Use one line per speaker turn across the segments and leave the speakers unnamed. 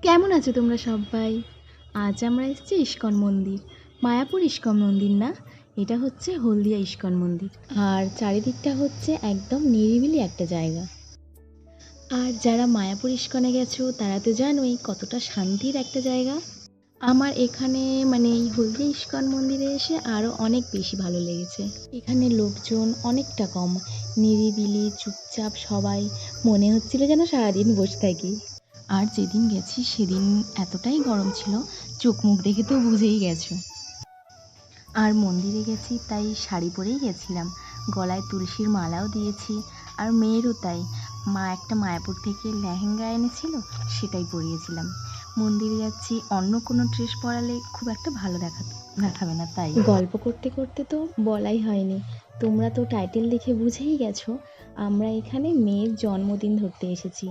কেমন আছো তোমরা সবাই? আজ আমরা এসেছি ইস্কন মন্দির। মায়াপুর ইস্কন মন্দির না, এটা হচ্ছে হলদিয়া ইস্কন মন্দির। আর চারিদিকটা হচ্ছে একদম নিরিবিলি একটা জায়গা। আর যারা মায়াপুর ইস্কনে গেছো তারা তো জানোই কতটা শান্তির একটা জায়গা। আমার এখানে মানে এই হলদিয়া ইস্কন মন্দিরে এসে আরও অনেক বেশি ভালো লেগেছে। এখানে লোকজন অনেকটা কম, নিরিবিলি চুপচাপ সবাই, মনে হচ্ছিল যেন সারাদিন বসে থাকি। আর যেদিন গেছি সেদিন এতটাই গরম ছিল, চোখ মুখ দেখে তো বুঝেই গেছো। আর মন্দিরে গেছি তাই শাড়ি পরেই গেছিলাম, গলায় তুলসীর মালাও দিয়েছি। আর মেয়েরও তাই, মা একটা মায়াপুর থেকে লেহেঙ্গা এনেছিল, সেটাই পরিয়েছিলাম। মন্দিরে যাচ্ছি, অন্য কোনো ড্রেস পরালে খুব একটা ভালো দেখাবে না, তাই গল্প করতে করতে তো বলাই হয়নি। তোমরা তো টাইটেল দেখে বুঝেই গেছো, আমরা এখানে মেয়ের জন্মদিন ধরতে এসেছি।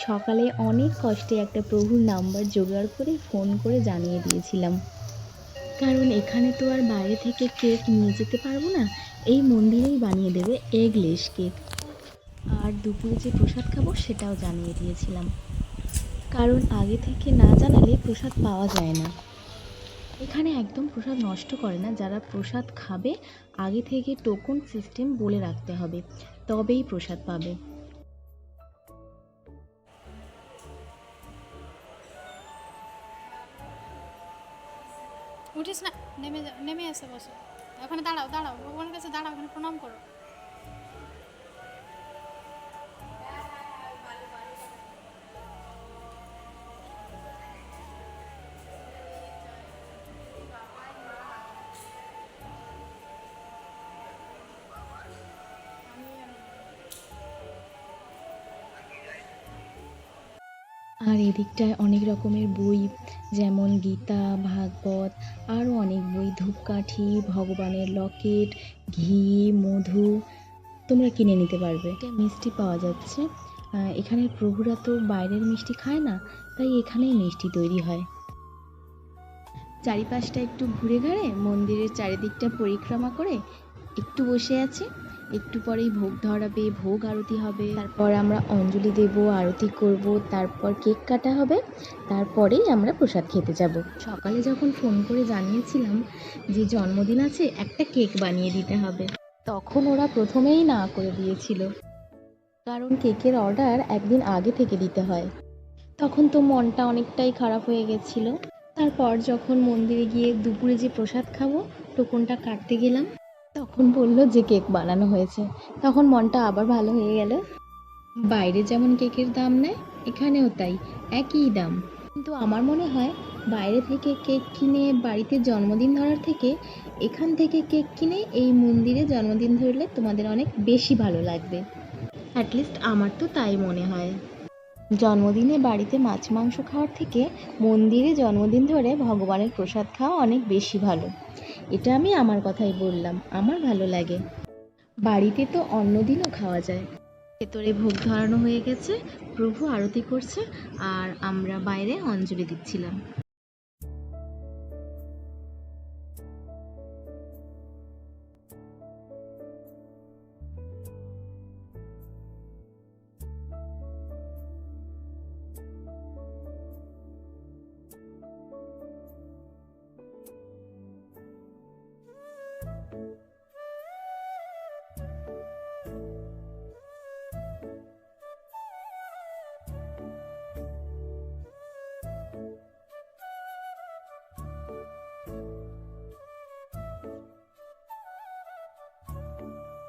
সকালে অনেক কষ্টে একটা প্রভুর নাম্বার জোগাড় করে ফোন করে জানিয়ে দিয়েছিলাম, কারণ এখানে তো আর বাইরে থেকে কেক নিয়ে যেতে পারবো না, এই মন্দিরেই বানিয়ে দেবে এগলেস কেক। আর দুপুরে যে প্রসাদ খাবো সেটাও জানিয়ে দিয়েছিলাম, কারণ আগে থেকে না জানালে প্রসাদ পাওয়া যায় না। এখানে একদম প্রসাদ নষ্ট করে না, যারা প্রসাদ খাবে আগে থেকে টোকন সিস্টেম বলে রাখতে হবে, তবেই প্রসাদ পাবে।
উঠিস না, নেমে এসে বসো। ওখানে দাঁড়াও, ভগবানের কাছে দাঁড়াও, ওখানে প্রণাম করো।
আর এদিকটায় অনেক রকমের বই, যেমন গীতা, ভাগবত, আরও অনেক বই, ধূপকাঠি, ভগবানের লকেট, ঘি, মধু তোমরা কিনে নিতে পারবে। এটা মিষ্টি পাওয়া যাচ্ছে, এখানের প্রভুরা তো বাইরের মিষ্টি খায় না, তাই এখানেই মিষ্টি তৈরি হয়। চারিপাশটা একটু ঘুরে ঘাড়ে মন্দিরের চারিদিকটা পরিক্রমা করে একটু বসে আছি। একটু পরেই ভোগ ধরাবে, ভোগ আরতি হবে, তারপর আমরা অঞ্জলি দেব, আরতি করব, তারপর কেক কাটা হবে, তারপরেই আমরা প্রসাদ খেতে যাব। সকালে যখন ফোন করে জানিয়েছিলাম যে জন্মদিন আছে, একটা কেক বানিয়ে দিতে হবে, তখন ওরা প্রথমেই না করে দিয়েছিল, কারণ কেকের অর্ডার একদিন আগে থেকে দিতে হয়। তখন তো মনটা অনেকটাই খারাপ হয়ে গেছিলো। তারপর যখন মন্দিরে গিয়ে দুপুরে যে প্রসাদ খাবো, টোকনটা কাটতে গেলাম, তখন বলল যে কেক বানানো হয়েছে, তখন মনটা আবার ভালো হয়ে গেল। বাইরে যেমন কেকের দাম নেয়, এখানেও তাই, একই দাম। কিন্তু আমার মনে হয় বাইরে থেকে কেক কিনে বাড়িতে জন্মদিন ধরার থেকে এখান থেকে কেক কিনে এই মন্দিরে জন্মদিন ধরলে তোমাদের অনেক বেশি ভালো লাগবে। অ্যাটলিস্ট আমার তো তাই মনে হয়। জন্মদিনে বাড়িতে মাছ মাংস খাওয়ার থেকে মন্দিরে জন্মদিন ধরে ভগবানের প্রসাদ খাওয়া অনেক বেশি ভালো। এটা আমি আমার কথাই বললাম, আমার ভালো লাগে। বাড়িতে তো অন্যদিনও খাওয়া যায়। ভেতরে ভোগ ধরানো হয়ে গেছে, প্রভু আরতি করছে, আর আমরা বাইরে অঞ্জলি দিচ্ছিলাম।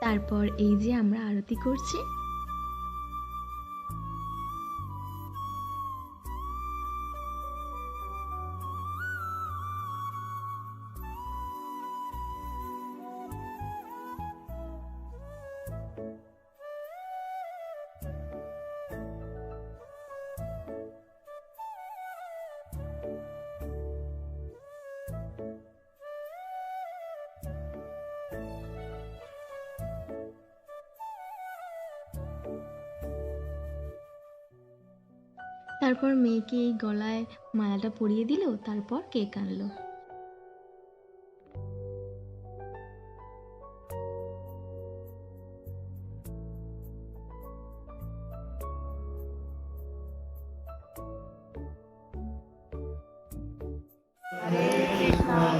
তারপর এই যে আমরা আরতি করছি, তারপর মেয়েকে এই গলায় মালাটা পরিয়ে দিল, তারপর কেক আনলো।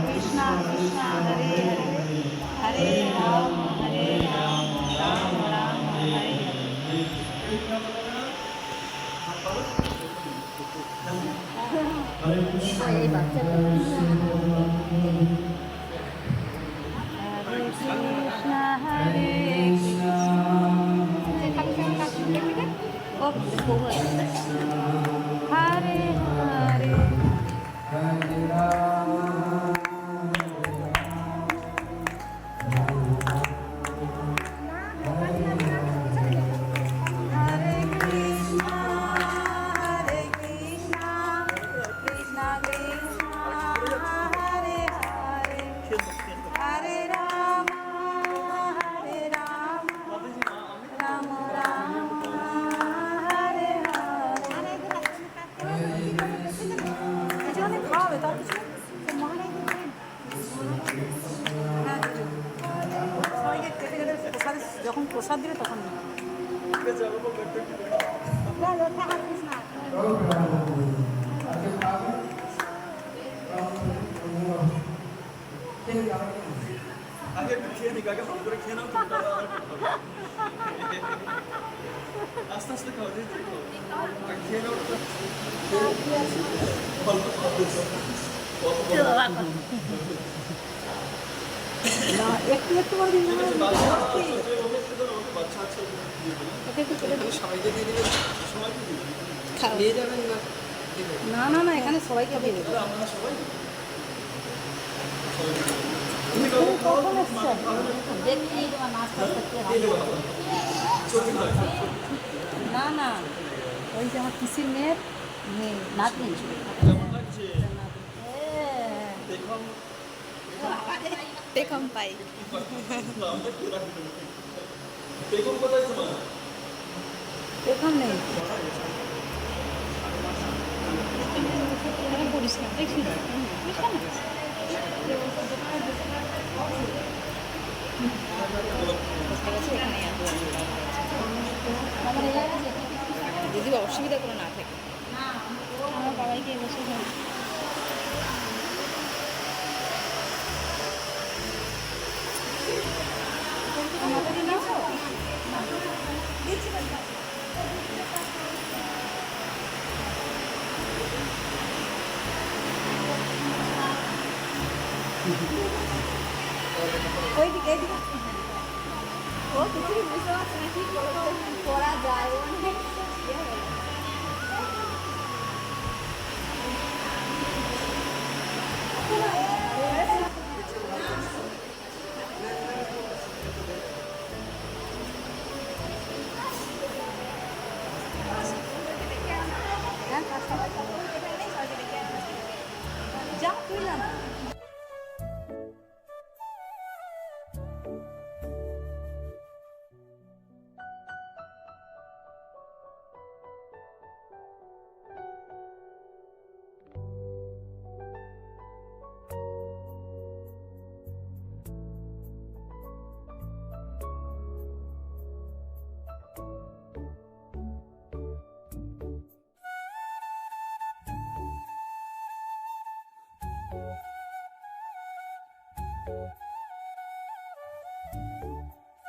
কৃষ্ণ কৃষ্ণ হরে হরে হরে রাম রাম রাম হরে হরে কৃষ্ণ হরে হরে হরে হরে কৃষ্ণ কৃষ্ণ কৃষ্ণ হরে হরে হরে রাম রাম রাম হরে হরে যেখানে খাওয়াবে তার কিছু সবাইকে কেটে কেটে প্রসাদ যখন প্রসাদ দিবে তখন
আগে একটু খেয়ে নিক, আগে ভালো করে খেয়ে নাও তো, আস্তে আস্তে খাও, ধীরে ধীরে খাও। আগে খেয়ে নাও তো। অল্প খাও।
একটু একটু করে দিন
ঠিক আছে, বাচ্চা আছে, ওকে একটু দাও, ওকে বাচ্চা আছে, ওকে দিয়ে দিলাম। তাহলে সবাইকে দিয়ে দিলে সবাইকে দিয়ে দিলাম। নিয়ে যাবেন না?
না না না এখানে সবাইকে দিয়ে দেবো
তাহলে আপনারা সবাই তুমি কাউকে খাও, মাকে খাওয়াবে না? সত্যি নয়।
না না ওই যে আমার পিসির মেয়ের মেয়ে নাতনি
কেমন লাগছে? দেখলাম
দেখম পাই
নামটা কি রাখবে? বেগম কোথায় তোমার?
দেখম নেই পরিষ্কার দেখছি
যদি অসুবিধা কোনো না থাকে
আমার বাবাইকে বসে যাবে ওইদিকে এইদিকে ও কিছুই বুঝতে পারছে না ঠিক করা যায় অনেক যা তুই না
Thank you.